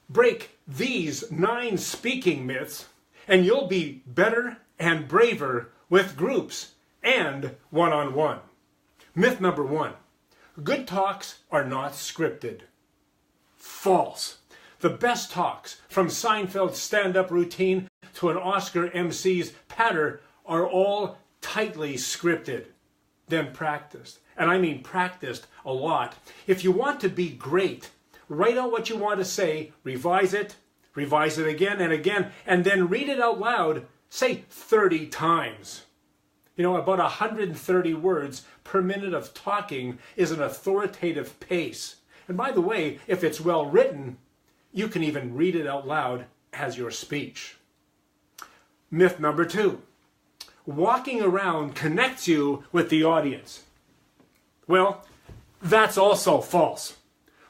Break these 9 speaking myths, and you'll be better and braver with groups and one-on-one. Myth number 1. Good talks are not scripted. False. The best talks, from Seinfeld's stand-up routine to an Oscar MC's patter, are all tightly scripted, then practiced. And I mean practiced a lot. If you want to be great, write out what you want to say, revise it again and again, and then read it out loud, say 30 times. You know, about 130 words per minute of talking is an authoritative pace. And by the way, if it's well written, you can even read it out loud as your speech. Myth number 2. Walking around connects you with the audience. Well, that's also false.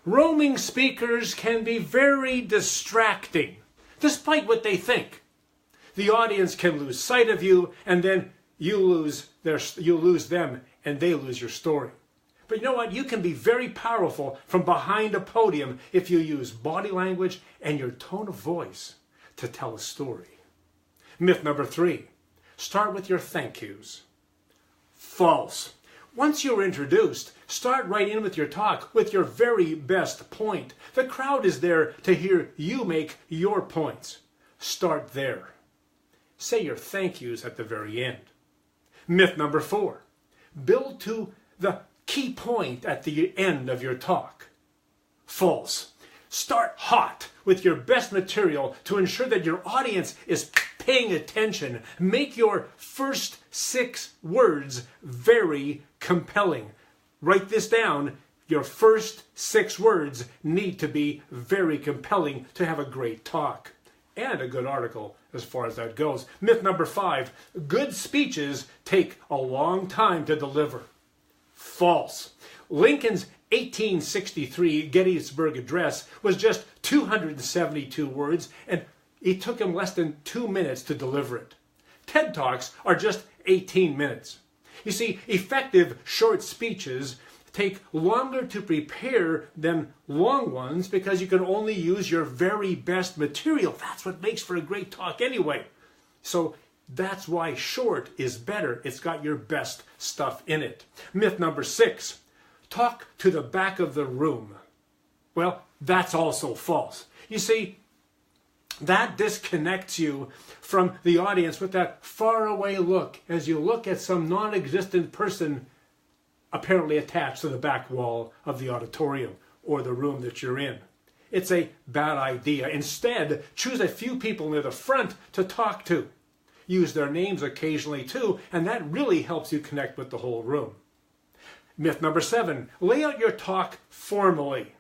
Roaming speakers can be very distracting, despite what they think. The audience can lose sight of you, and then you lose them, and they lose your story. But you know what? You can be very powerful from behind a podium if you use body language and your tone of voice to tell a story. Myth number 3. Start with your thank yous. False. Once you're introduced, start right in with your talk with your very best point. The crowd is there to hear you make your points. Start there. Say your thank yous at the very end. Myth number 4. Build to the key point at the end of your talk. False. Start hot with your best material to ensure that your audience is paying attention. Make your first 6 words very compelling. Write this down. Your first 6 words need to be very compelling to have a great talk and a good article as far as that goes. Myth number 5. Good speeches take a long time to deliver. False. Lincoln's 1863 Gettysburg Address was just 272 words, and it took him less than 2 minutes to deliver it. TED Talks are just 18 minutes. You see, effective short speeches take longer to prepare than long ones because you can only use your very best material. That's what makes for a great talk anyway. So that's why short is better. It's got your best stuff in it. Myth number 6. Talk to the back of the room. Well, that's also false. You see, that disconnects you from the audience with that faraway look as you look at some non-existent person apparently attached to the back wall of the auditorium or the room that you're in. It's a bad idea. Instead, choose a few people near the front to talk to. Use their names occasionally too, and that really helps you connect with the whole room. Myth number 7. Lay out your talk formally.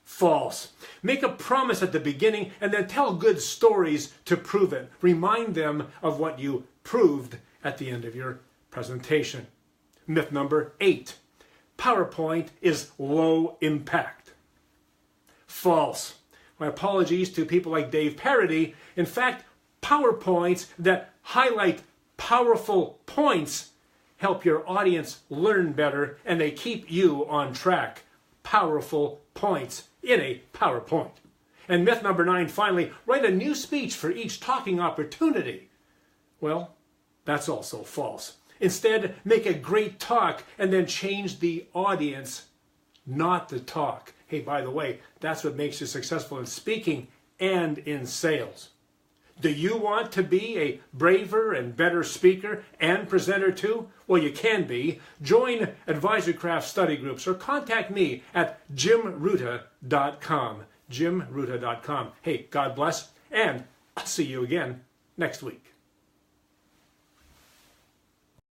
False. Make a promise at the beginning and then tell good stories to prove it. Remind them of what you proved at the end of your presentation. Myth number 8. PowerPoint is low impact. False. My apologies to people like Dave Parody. In fact, PowerPoints that highlight powerful points help your audience learn better, and they keep you on track. Powerful points in a PowerPoint. And myth number 9, finally, write a new speech for each talking opportunity. Well, that's also false. Instead, make a great talk and then change the audience, not the talk. Hey, by the way, that's what makes you successful in speaking and in sales. Do you want to be a braver and better speaker and presenter too? Well, you can be. Join AdvisorCraft study groups or contact me at jimruta.com. jimruta.com. Hey, God bless, and I'll see you again next week.